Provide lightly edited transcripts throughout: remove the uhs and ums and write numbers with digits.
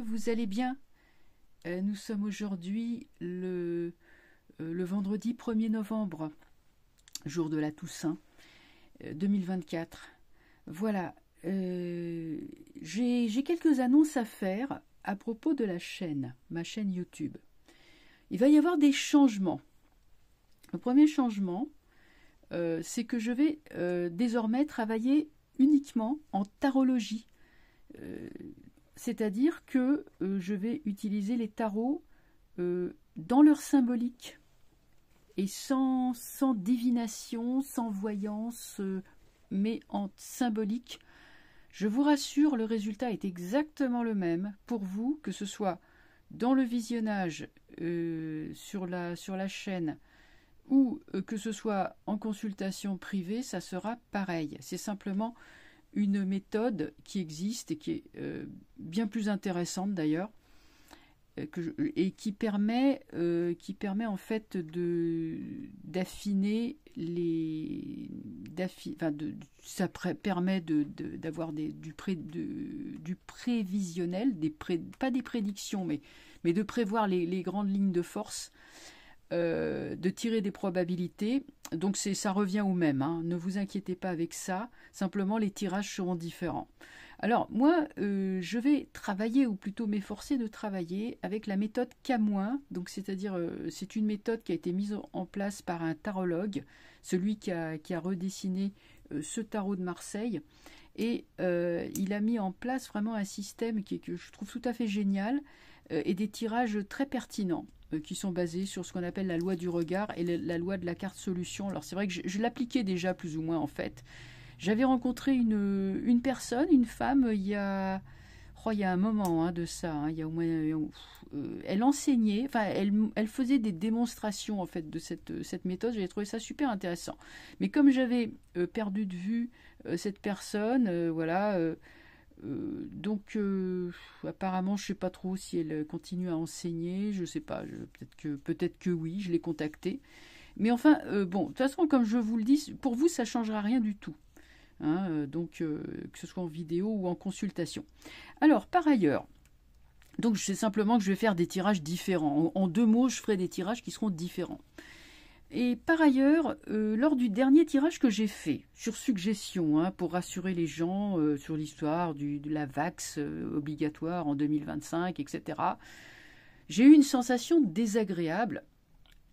Vous allez bien? Nous sommes aujourd'hui le vendredi 1er novembre, jour de la Toussaint 2024. Voilà, j'ai quelques annonces à faire à propos de la chaîne, ma chaîne YouTube. Il va y avoir des changements. Le premier changement, c'est que je vais désormais travailler uniquement en tarologie. C'est-à-dire que je vais utiliser les tarots dans leur symbolique et sans divination, sans voyance, mais en symbolique. Je vous rassure, le résultat est exactement le même pour vous, que ce soit dans le visionnage sur la chaîne ou que ce soit en consultation privée, ça sera pareil. C'est simplement une méthode qui existe et qui est bien plus intéressante d'ailleurs et qui permet en fait d'affiner ça permet d'avoir du prévisionnel, pas des prédictions mais de prévoir les grandes lignes de force, de tirer des probabilités. Donc ça revient au même, hein. Ne vous inquiétez pas avec ça, simplement les tirages seront différents. Alors moi, je vais travailler, ou plutôt m'efforcer de travailler avec la méthode K-, donc c'est-à-dire c'est une méthode qui a été mise en place par un tarologue, celui qui a redessiné ce tarot de Marseille, et il a mis en place vraiment un système que je trouve tout à fait génial, et des tirages très pertinents, qui sont basés sur ce qu'on appelle la loi du regard et la loi de la carte solution. Alors c'est vrai que je l'appliquais déjà plus ou moins en fait. J'avais rencontré une personne, une femme, il y a un moment, hein, de ça, hein, il y a au moins, elle enseignait, enfin elle faisait des démonstrations en fait de cette méthode. J'avais trouvé ça super intéressant. Mais comme j'avais perdu de vue cette personne, voilà. Donc apparemment je sais pas trop si elle continue à enseigner, je sais pas, peut-être que oui, je l'ai contactée. Mais enfin bon, de toute façon comme je vous le dis, pour vous ça changera rien du tout, hein, donc que ce soit en vidéo ou en consultation. Alors par ailleurs, donc je sais simplement que je vais faire des tirages différents. En 2 mots, je ferai des tirages qui seront différents. Et par ailleurs, lors du dernier tirage que j'ai fait, sur suggestion, hein, pour rassurer les gens sur l'histoire de la vax obligatoire en 2025, etc., j'ai eu une sensation désagréable.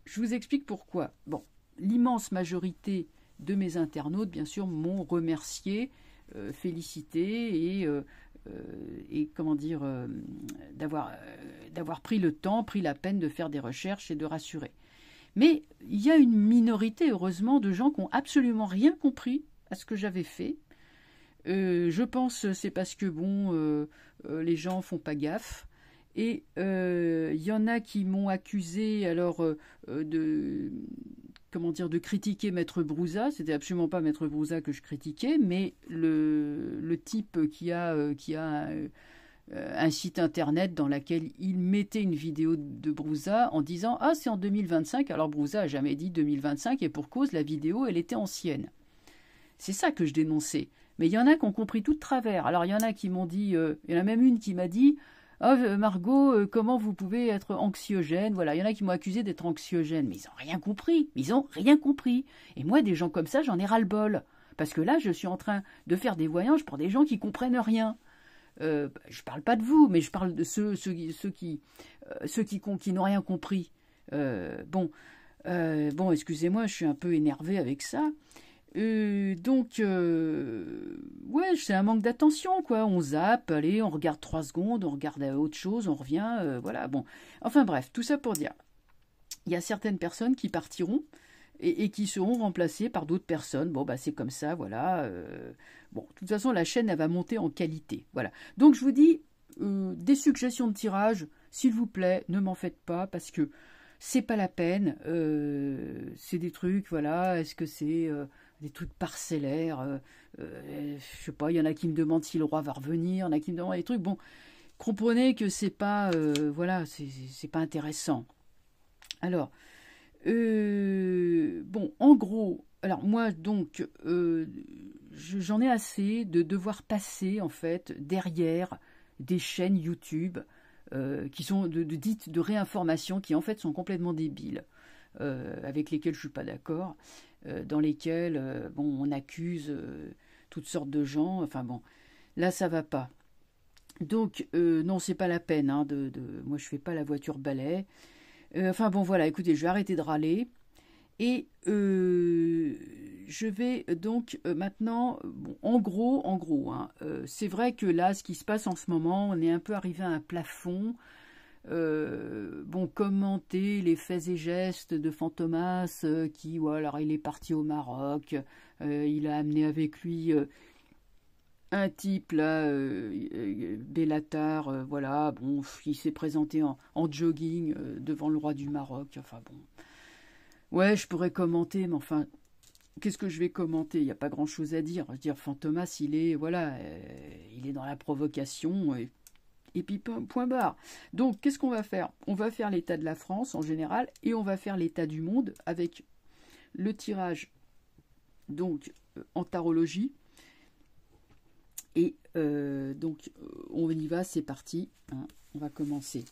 Je vous explique pourquoi. Bon, l'immense majorité de mes internautes, bien sûr, m'ont remercié, félicité et comment dire, d'avoir pris le temps, pris la peine de faire des recherches et de rassurer. Mais il y a une minorité, heureusement, de gens qui n'ont absolument rien compris à ce que j'avais fait. Je pense que c'est parce que, bon, les gens font pas gaffe. Et il y en a qui m'ont accusé, alors, de critiquer Maître Brouza. C'était absolument pas Maître Brouza que je critiquais, mais le type qui a un site internet dans lequel il mettait une vidéo de Brouza en disant « Ah, c'est en 2025 ». Alors Brouza n'a jamais dit 2025 et pour cause, la vidéo, elle était ancienne. C'est ça que je dénonçais. Mais il y en a qui ont compris tout de travers. Alors il y en a qui m'ont dit, il y en a même une qui m'a dit « Ah, Margot, comment vous pouvez être anxiogène ?» Voilà, il y en a qui m'ont accusé d'être anxiogène. Mais ils n'ont rien compris. Ils n'ont rien compris. Et moi, des gens comme ça, j'en ai ras-le-bol. Parce que là, je suis en train de faire des voyanges pour des gens qui comprennent rien. Je parle pas de vous, mais je parle de ceux qui n'ont rien compris. Bon, excusez-moi, je suis un peu énervée avec ça. Donc, ouais, c'est un manque d'attention, quoi. On zappe, allez, on regarde 3 secondes, on regarde autre chose, on revient, voilà. Bon, enfin bref, tout ça pour dire, il y a certaines personnes qui partiront et qui seront remplacées par d'autres personnes. Bon, bah c'est comme ça, voilà. Bon, de toute façon, la chaîne, elle va monter en qualité. Voilà. Donc, je vous dis, des suggestions de tirage, s'il vous plaît, ne m'en faites pas, parce que c'est pas la peine. C'est des trucs, voilà. Est-ce que c'est des trucs parcellaires, je sais pas, il y en a qui me demandent si le roi va revenir, il y en a qui me demandent des trucs. Bon, comprenez que c'est pas, voilà, c'est pas intéressant. Alors, bon, en gros, alors moi, donc, j'en ai assez de devoir passer, en fait, derrière des chaînes YouTube qui sont dites de réinformation, qui en fait sont complètement débiles, avec lesquelles je ne suis pas d'accord, dans lesquelles bon, on accuse toutes sortes de gens, enfin bon, là ça va pas. Donc non, c'est pas la peine, hein, moi je fais pas la voiture balai. Enfin bon voilà, écoutez, je vais arrêter de râler. Et je vais donc maintenant, bon, en gros, hein, c'est vrai que là, ce qui se passe en ce moment, on est un peu arrivé à un plafond. Bon, commenter les faits et gestes de Fantomas, qui, voilà, alors il est parti au Maroc, il a amené avec lui un type là, Bellatar, voilà, bon, il s'est présenté en jogging devant le roi du Maroc, enfin bon. Ouais, je pourrais commenter, mais enfin, qu'est-ce que je vais commenter? Il n'y a pas grand-chose à dire. Je veux dire, Fantomas, il est, voilà, il est dans la provocation, et puis point barre. Donc, qu'est-ce qu'on va faire? On va faire l'état de la France en général, et on va faire l'état du monde avec le tirage, donc, en tarologie. Et donc, on y va, c'est parti, hein, on va commencer.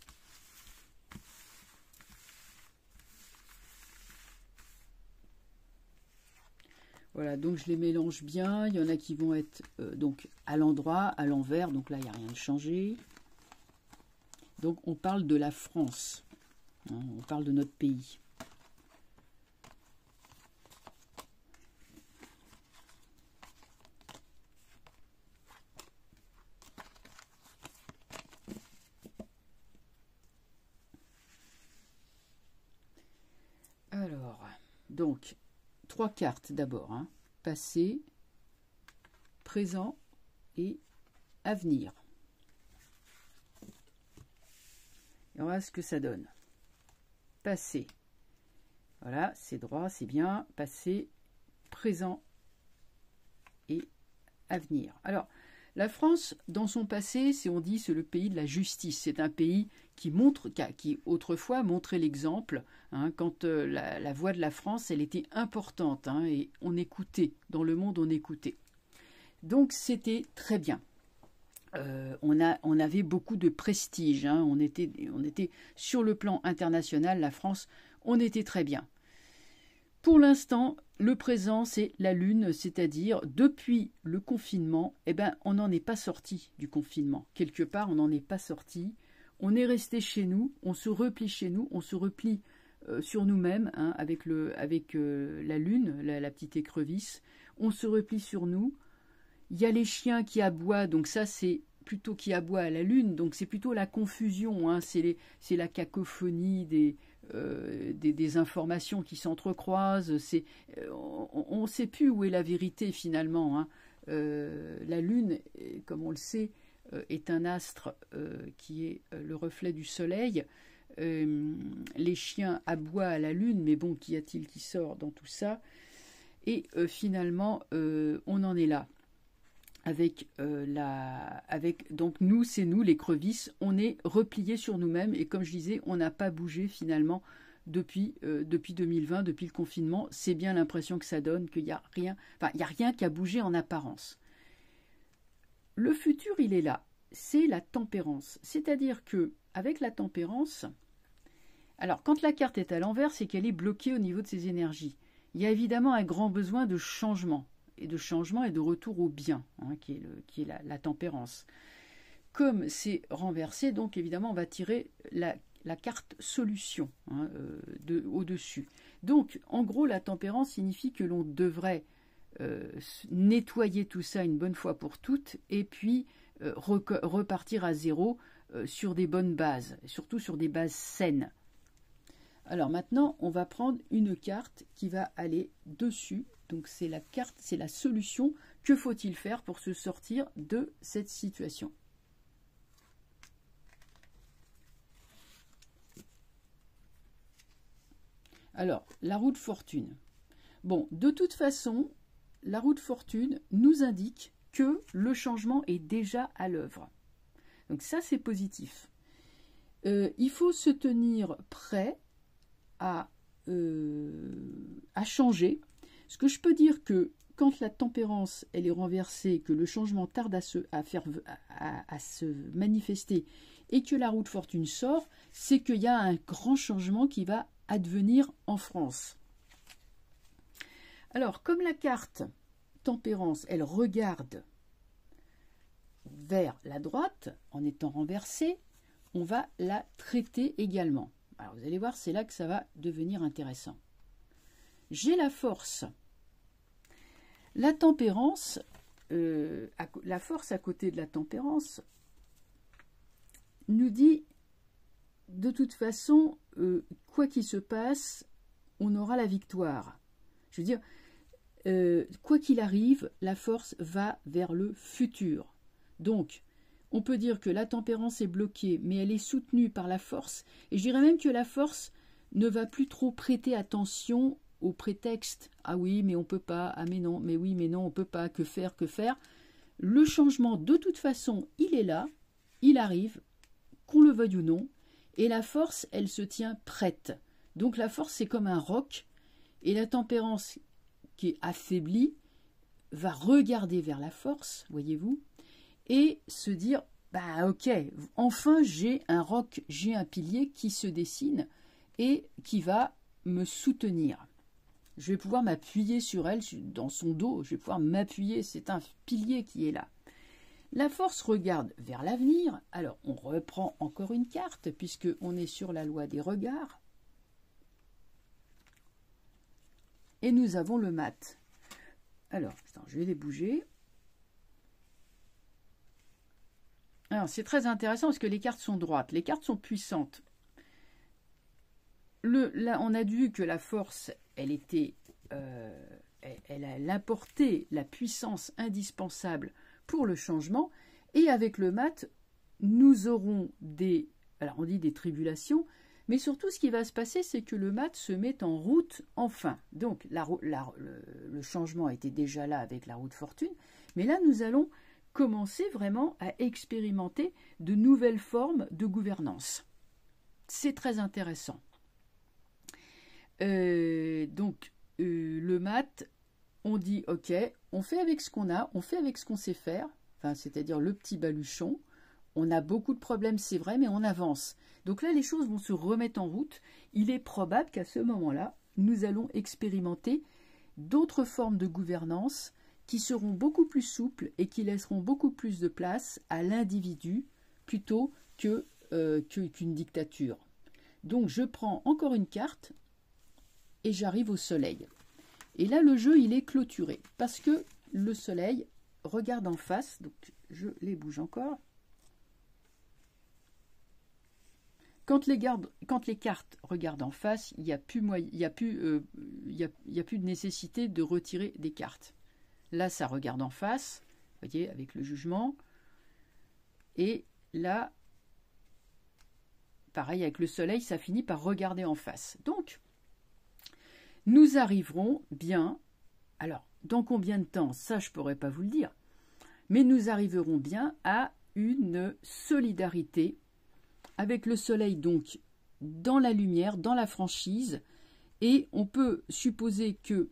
Voilà, donc je les mélange bien. Il y en a qui vont être donc à l'endroit, à l'envers. Donc là, il n'y a rien de changé. Donc on parle de la France. Hein, on parle de notre pays. Alors, donc, 3 cartes d'abord. Hein, passé, présent et avenir. Et on va voir ce que ça donne. Passé. Voilà, c'est droit, c'est bien. Passé, présent et avenir. Alors, la France, dans son passé, on dit c'est le pays de la justice. C'est un pays qui montre, qui autrefois montrait l'exemple. Hein, quand la voix de la France, elle était importante, hein, et on écoutait. Dans le monde, on écoutait. Donc, c'était très bien. On avait beaucoup de prestige. Hein, on était sur le plan international, la France, on était très bien. Pour l'instant, le présent, c'est la Lune, c'est-à-dire, depuis le confinement, eh ben, on n'en est pas sorti du confinement. Quelque part, on n'en est pas sorti. On est resté chez nous, on se replie chez nous, on se replie sur nous-mêmes, hein, avec la Lune, la petite écrevisse. On se replie sur nous. Il y a les chiens qui aboient, donc ça, c'est plutôt qui aboient à la Lune, donc c'est plutôt la confusion, hein, c'est la cacophonie des informations qui s'entrecroisent. On ne sait plus où est la vérité finalement. Hein. La Lune, comme on le sait, est un astre qui est le reflet du Soleil. Les chiens aboient à la Lune, mais bon, qu'y a-t-il qui sort dans tout ça? Et finalement, on en est là. Donc nous, c'est nous, les crevisses, on est repliés sur nous-mêmes et comme je disais, on n'a pas bougé finalement depuis 2020, depuis le confinement. C'est bien l'impression que ça donne qu'il n'y a rien, enfin il n'y a rien qui a bougé en apparence. Le futur, il est là, c'est la tempérance, c'est-à-dire que avec la tempérance, alors quand la carte est à l'envers, c'est qu'elle est bloquée au niveau de ses énergies. Il y a évidemment un grand besoin de changement. Et de retour au bien, hein, qui est la tempérance. Comme c'est renversé, donc évidemment, on va tirer la carte solution, hein, au-dessus. Donc, en gros, la tempérance signifie que l'on devrait nettoyer tout ça une bonne fois pour toutes, et puis repartir à zéro sur des bonnes bases, surtout sur des bases saines. Alors maintenant, on va prendre une carte qui va aller dessus. Donc c'est la carte, c'est la solution. Que faut-il faire pour se sortir de cette situation? Alors, la roue de fortune. Bon, de toute façon, la roue de fortune nous indique que le changement est déjà à l'œuvre. Donc ça, c'est positif. Il faut se tenir prêt à changer. Ce que je peux dire que quand la tempérance elle est renversée, que le changement tarde à se manifester et que la roue de fortune sort, c'est qu'il y a un grand changement qui va advenir en France. Alors, comme la carte tempérance, elle regarde vers la droite, en étant renversée, on va la traiter également. Alors, vous allez voir, c'est là que ça va devenir intéressant. J'ai la force. La tempérance, la force à côté de la tempérance, nous dit, de toute façon, quoi qu'il se passe, on aura la victoire. Je veux dire, quoi qu'il arrive, la force va vers le futur. Donc, on peut dire que la tempérance est bloquée, mais elle est soutenue par la force. Et je dirais même que la force ne va plus trop prêter attention au prétexte. Ah oui, mais on peut pas. Ah mais non, mais oui, mais non, on peut pas. Que faire, que faire? Le changement, de toute façon, il est là, il arrive, qu'on le veuille ou non. Et la force, elle se tient prête. Donc la force, c'est comme un roc. Et la tempérance, qui est affaiblie, va regarder vers la force, voyez-vous, et se dire, bah ok, enfin j'ai un roc, j'ai un pilier qui se dessine et qui va me soutenir. Je vais pouvoir m'appuyer sur elle, dans son dos, je vais pouvoir m'appuyer, c'est un pilier qui est là. La force regarde vers l'avenir, alors on reprend encore une carte, puisqu'on est sur la loi des regards, et nous avons le mat. Alors, attends, je vais les bouger. Alors, c'est très intéressant parce que les cartes sont droites, les cartes sont puissantes. Là, on a vu que la force, elle apportait la puissance indispensable pour le changement. Et avec le mat, nous aurons alors on dit des tribulations, mais surtout ce qui va se passer, c'est que le mat se met en route enfin. Donc le changement était déjà là avec la roue de fortune, mais là nous allons commencer vraiment à expérimenter de nouvelles formes de gouvernance. C'est très intéressant. Le mat, on dit ok, on fait avec ce qu'on a, on fait avec ce qu'on sait faire, enfin, c'est-à-dire le petit baluchon. On a beaucoup de problèmes, c'est vrai, mais on avance. Donc là, les choses vont se remettre en route. Il est probable qu'à ce moment-là, nous allons expérimenter d'autres formes de gouvernance qui seront beaucoup plus souples et qui laisseront beaucoup plus de place à l'individu plutôt qu'une dictature. Donc je prends encore une carte et j'arrive au soleil. Et là, le jeu, il est clôturé parce que le soleil regarde en face. Donc je les bouge encore. Quand les cartes regardent en face, il n'y a plus de nécessité de retirer des cartes. Là, ça regarde en face, vous voyez, avec le jugement. Et là, pareil, avec le soleil, ça finit par regarder en face. Donc, nous arriverons bien, alors, dans combien de temps, ça, je ne pourrais pas vous le dire, mais nous arriverons bien à une solidarité avec le soleil, donc, dans la lumière, dans la franchise, et on peut supposer que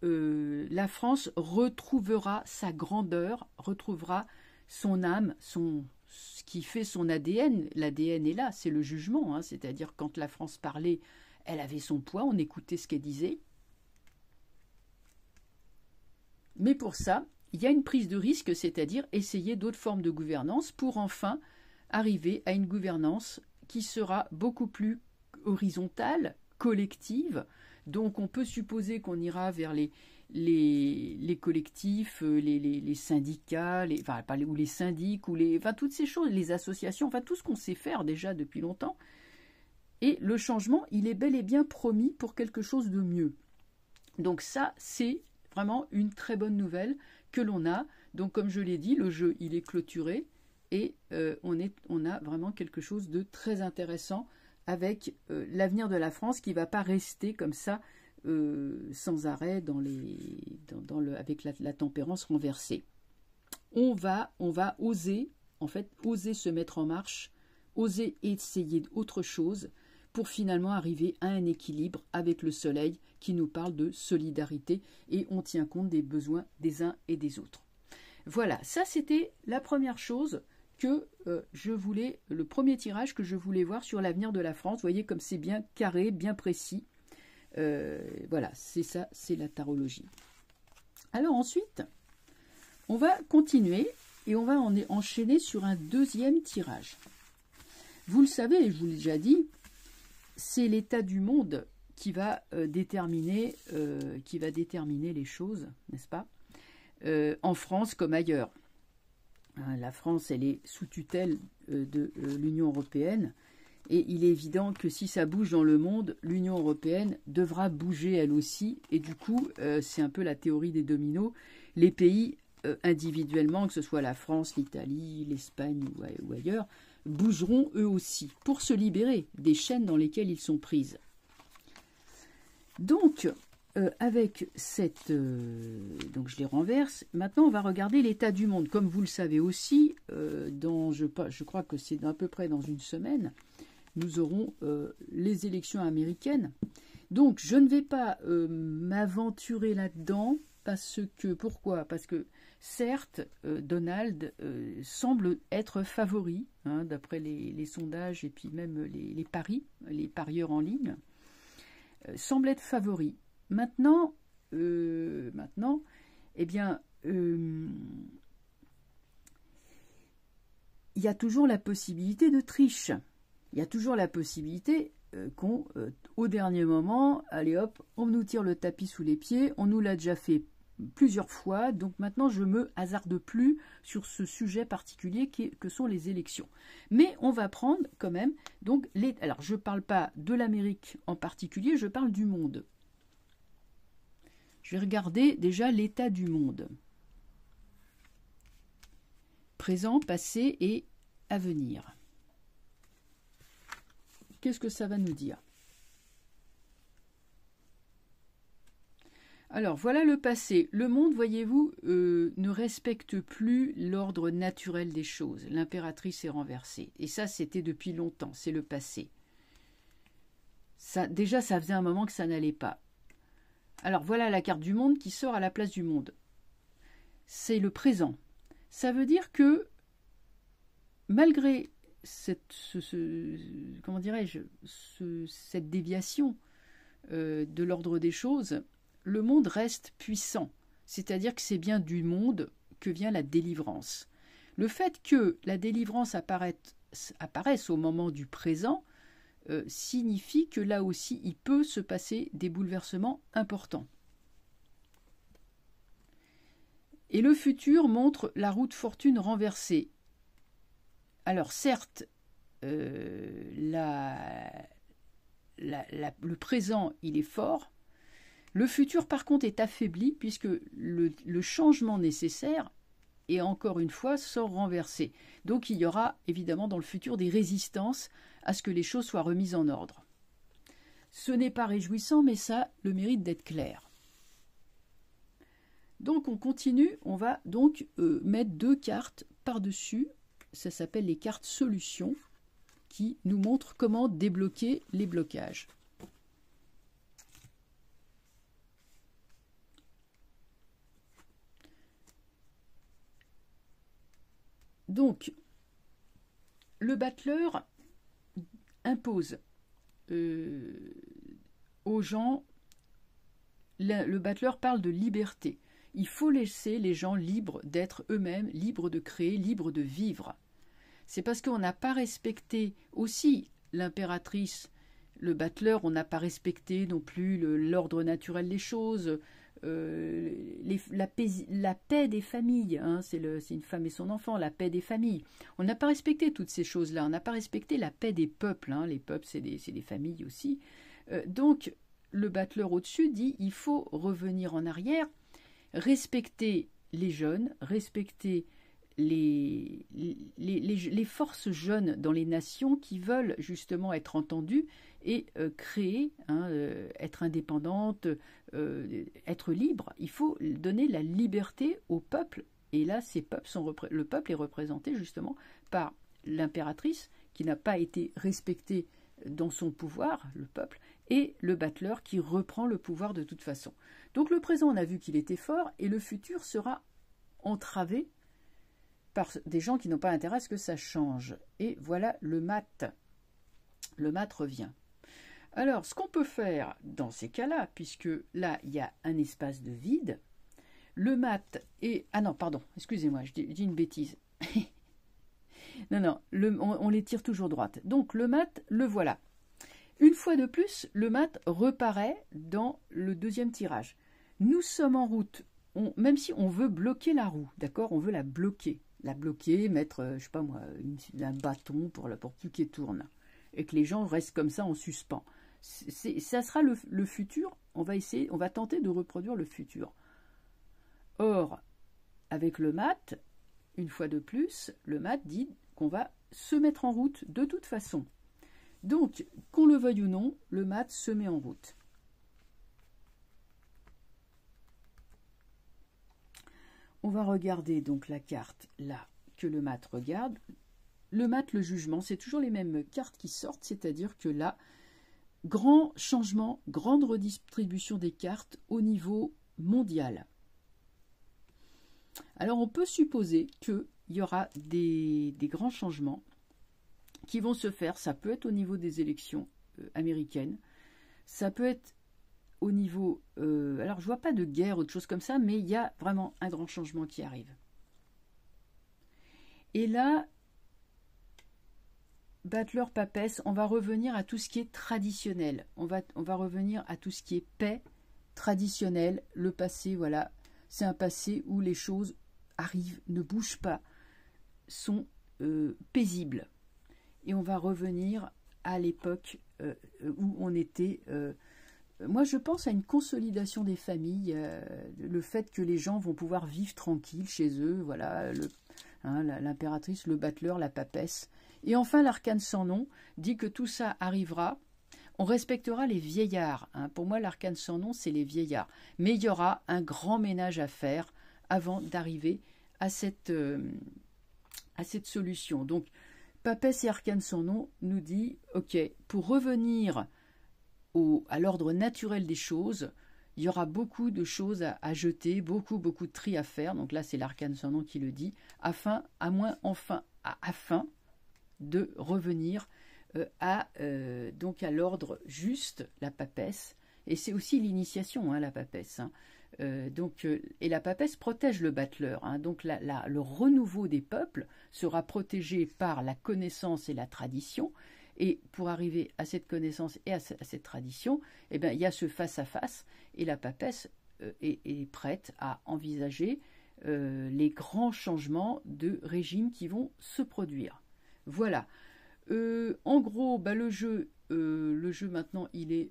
la France retrouvera sa grandeur, retrouvera son âme, ce qui fait son ADN. L'ADN est là, c'est le jugement, hein, c'est-à-dire quand la France parlait, elle avait son poids, on écoutait ce qu'elle disait. Mais pour ça, il y a une prise de risque, c'est-à-dire essayer d'autres formes de gouvernance pour enfin arriver à une gouvernance qui sera beaucoup plus horizontale, collective. Donc on peut supposer qu'on ira vers les collectifs, les syndicats, ou les syndics, enfin toutes ces choses, les associations, enfin tout ce qu'on sait faire déjà depuis longtemps. Et le changement, il est bel et bien promis pour quelque chose de mieux. Donc ça, c'est vraiment une très bonne nouvelle que l'on a. Donc comme je l'ai dit, le jeu, il est clôturé et on a vraiment quelque chose de très intéressant avec l'avenir de la France qui ne va pas rester comme ça sans arrêt avec la tempérance renversée. On va oser, en fait, oser se mettre en marche, oser essayer autre chose pour finalement arriver à un équilibre avec le soleil qui nous parle de solidarité et on tient compte des besoins des uns et des autres. Voilà, ça c'était la première chose que je voulais, le premier tirage que je voulais voir sur l'avenir de la France. Vous voyez comme c'est bien carré, bien précis. Voilà, c'est ça, c'est la tarologie. Alors ensuite, on va continuer et on va enchaîner sur un deuxième tirage. Vous le savez, et je vous l'ai déjà dit, c'est l'état du monde qui va déterminer les choses, n'est-ce pas, en France comme ailleurs. La France, elle est sous tutelle de l'Union européenne. Et il est évident que si ça bouge dans le monde, l'Union européenne devra bouger elle aussi. Et du coup, c'est un peu la théorie des dominos. Les pays individuellement, que ce soit la France, l'Italie, l'Espagne ou ailleurs, bougeront eux aussi pour se libérer des chaînes dans lesquelles ils sont prises. Donc, avec cette... donc je les renverse. Maintenant, on va regarder l'état du monde. Comme vous le savez aussi, je crois que c'est à peu près dans une semaine, nous aurons les élections américaines. Donc, je ne vais pas m'aventurer là-dedans. Pourquoi? Parce que, certes, Donald semble être favori, hein, d'après les sondages et puis même les paris, les parieurs en ligne, semble être favori. Maintenant, eh bien, il y a toujours la possibilité de triche. Il y a toujours la possibilité au dernier moment, allez hop, on nous tire le tapis sous les pieds, on nous l'a déjà fait plusieurs fois, donc maintenant je me hasarde plus sur ce sujet particulier que sont les élections. Mais on va prendre quand même, donc, alors je ne parle pas de l'Amérique en particulier, je parle du monde. Je vais regarder déjà l'état du monde. Présent, passé et à venir. Qu'est-ce que ça va nous dire? Alors, voilà le passé. Le monde, voyez-vous, ne respecte plus l'ordre naturel des choses. L'impératrice est renversée. Et ça, c'était depuis longtemps. C'est le passé. Déjà, ça faisait un moment que ça n'allait pas. Alors, voilà la carte du monde qui sort à la place du monde. C'est le présent. Ça veut dire que, malgré cette déviation de l'ordre des choses, le monde reste puissant. C'est-à-dire que c'est bien du monde que vient la délivrance. Le fait que la délivrance apparaisse au moment du présent signifie que là aussi, il peut se passer des bouleversements importants. Et le futur montre la roue de fortune renversée. Alors certes, le présent, il est fort. Le futur, par contre, est affaibli puisque le changement nécessaire est encore une fois sort renversé. Donc il y aura évidemment dans le futur des résistances à ce que les choses soient remises en ordre. Ce n'est pas réjouissant, mais ça a le mérite d'être clair. Donc on continue, on va donc mettre deux cartes par-dessus. Ça s'appelle les cartes solutions qui nous montrent comment débloquer les blocages. Donc, le battleur impose aux gens, le battleur parle de liberté. Il faut laisser les gens libres d'être eux-mêmes, libres de créer, libres de vivre. C'est parce qu'on n'a pas respecté aussi l'impératrice, le battleur, on n'a pas respecté non plus l'ordre naturel des choses, la paix des familles, hein, c'est une femme et son enfant, la paix des familles. On n'a pas respecté toutes ces choses-là, on n'a pas respecté la paix des peuples, hein, les peuples c'est des familles aussi. Donc le battleur au-dessus dit il faut revenir en arrière, respecter les jeunes, respecter les forces jeunes dans les nations qui veulent justement être entendues et créer, hein, être indépendante, être libre. Il faut donner la liberté au peuple. Et là, le peuple est représenté justement par l'impératrice qui n'a pas été respectée dans son pouvoir, le peuple, et le battleur qui reprend le pouvoir de toute façon. Donc le présent, on a vu qu'il était fort, et le futur sera entravé par des gens qui n'ont pas intérêt à ce que ça change. Et voilà le mat. Le mat revient. Alors, ce qu'on peut faire dans ces cas-là, puisque là, il y a un espace de vide, le mat est... Ah non, pardon, excusez-moi, je dis une bêtise. Non, on les tire toujours droite. Donc, le mat, le voilà. Une fois de plus, le mat reparaît dans le deuxième tirage. Nous sommes en route, même si on veut bloquer la roue, d'accord? On veut la bloquer, mettre, je sais pas moi, un bâton pour plus qu'elle tourne, et que les gens restent comme ça en suspens. Ça sera le futur, on va tenter de reproduire le futur. Or, avec le mat, une fois de plus, le mat dit qu'on va se mettre en route de toute façon. Donc, qu'on le veuille ou non, le mat se met en route. On va regarder donc la carte là que le mat regarde. Le mat, le jugement, c'est toujours les mêmes cartes qui sortent, c'est-à-dire que là, grand changement, grande redistribution des cartes au niveau mondial. Alors on peut supposer qu'il y aura des grands changements qui vont se faire. Ça peut être au niveau des élections américaines, ça peut être au niveau... alors je ne vois pas de guerre ou de choses comme ça, mais il y a vraiment un grand changement qui arrive. Et là, battleur papesse, on va revenir à tout ce qui est traditionnel. On va revenir à tout ce qui est paix traditionnelle. Le passé, voilà, c'est un passé où les choses arrivent, ne bougent pas, sont paisibles. Et on va revenir à l'époque où on était... moi, je pense à une consolidation des familles, le fait que les gens vont pouvoir vivre tranquilles chez eux, voilà, l'impératrice, le battleur, la papesse. Et enfin, l'arcane sans nom dit que tout ça arrivera. On respectera les vieillards. Pour moi, l'arcane sans nom, c'est les vieillards. Mais il y aura un grand ménage à faire avant d'arriver à cette solution. Donc, papesse et arcane sans nom nous dit, ok, pour revenir à l'ordre naturel des choses, il y aura beaucoup de choses à jeter, beaucoup de tri à faire. Donc là, c'est l'arcane sans nom qui le dit, afin de revenir donc à l'ordre juste, la papesse. Et c'est aussi l'initiation, la papesse. Et la papesse protège le battleur. Donc le renouveau des peuples sera protégé par la connaissance et la tradition. Et pour arriver à cette connaissance et à cette tradition, eh bien, il y a ce face-à-face. Et la papesse est prête à envisager les grands changements de régime qui vont se produire. Voilà. En gros, le jeu maintenant, il est,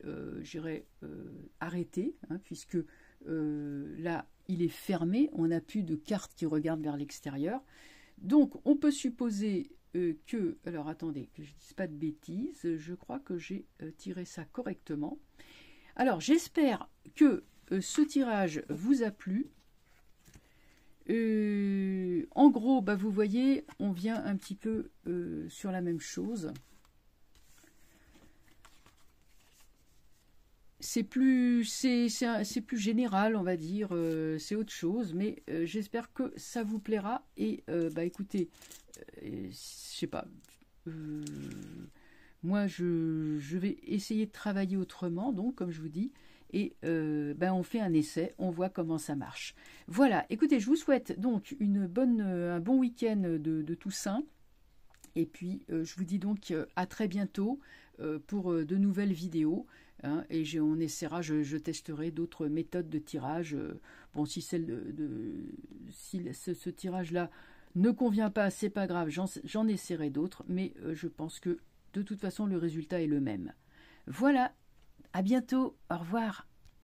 arrêté, puisque là, il est fermé. On n'a plus de cartes qui regardent vers l'extérieur. Donc, on peut supposer que... Alors, attendez, que je ne dise pas de bêtises. Je crois que j'ai tiré ça correctement. Alors, j'espère que ce tirage vous a plu. En gros, vous voyez, on vient un petit peu sur la même chose. C'est plus général, on va dire, c'est autre chose, mais j'espère que ça vous plaira. Et écoutez, je sais pas, moi je vais essayer de travailler autrement, donc comme je vous dis. Et on fait un essai, on voit comment ça marche. Voilà, écoutez, je vous souhaite donc un bon week-end de Toussaint. Et puis, je vous dis donc à très bientôt pour de nouvelles vidéos. Et on essaiera, je testerai d'autres méthodes de tirage. Bon, si ce tirage-là ne convient pas, c'est pas grave, j'en essaierai d'autres. Mais je pense que de toute façon, le résultat est le même. Voilà. À bientôt, au revoir.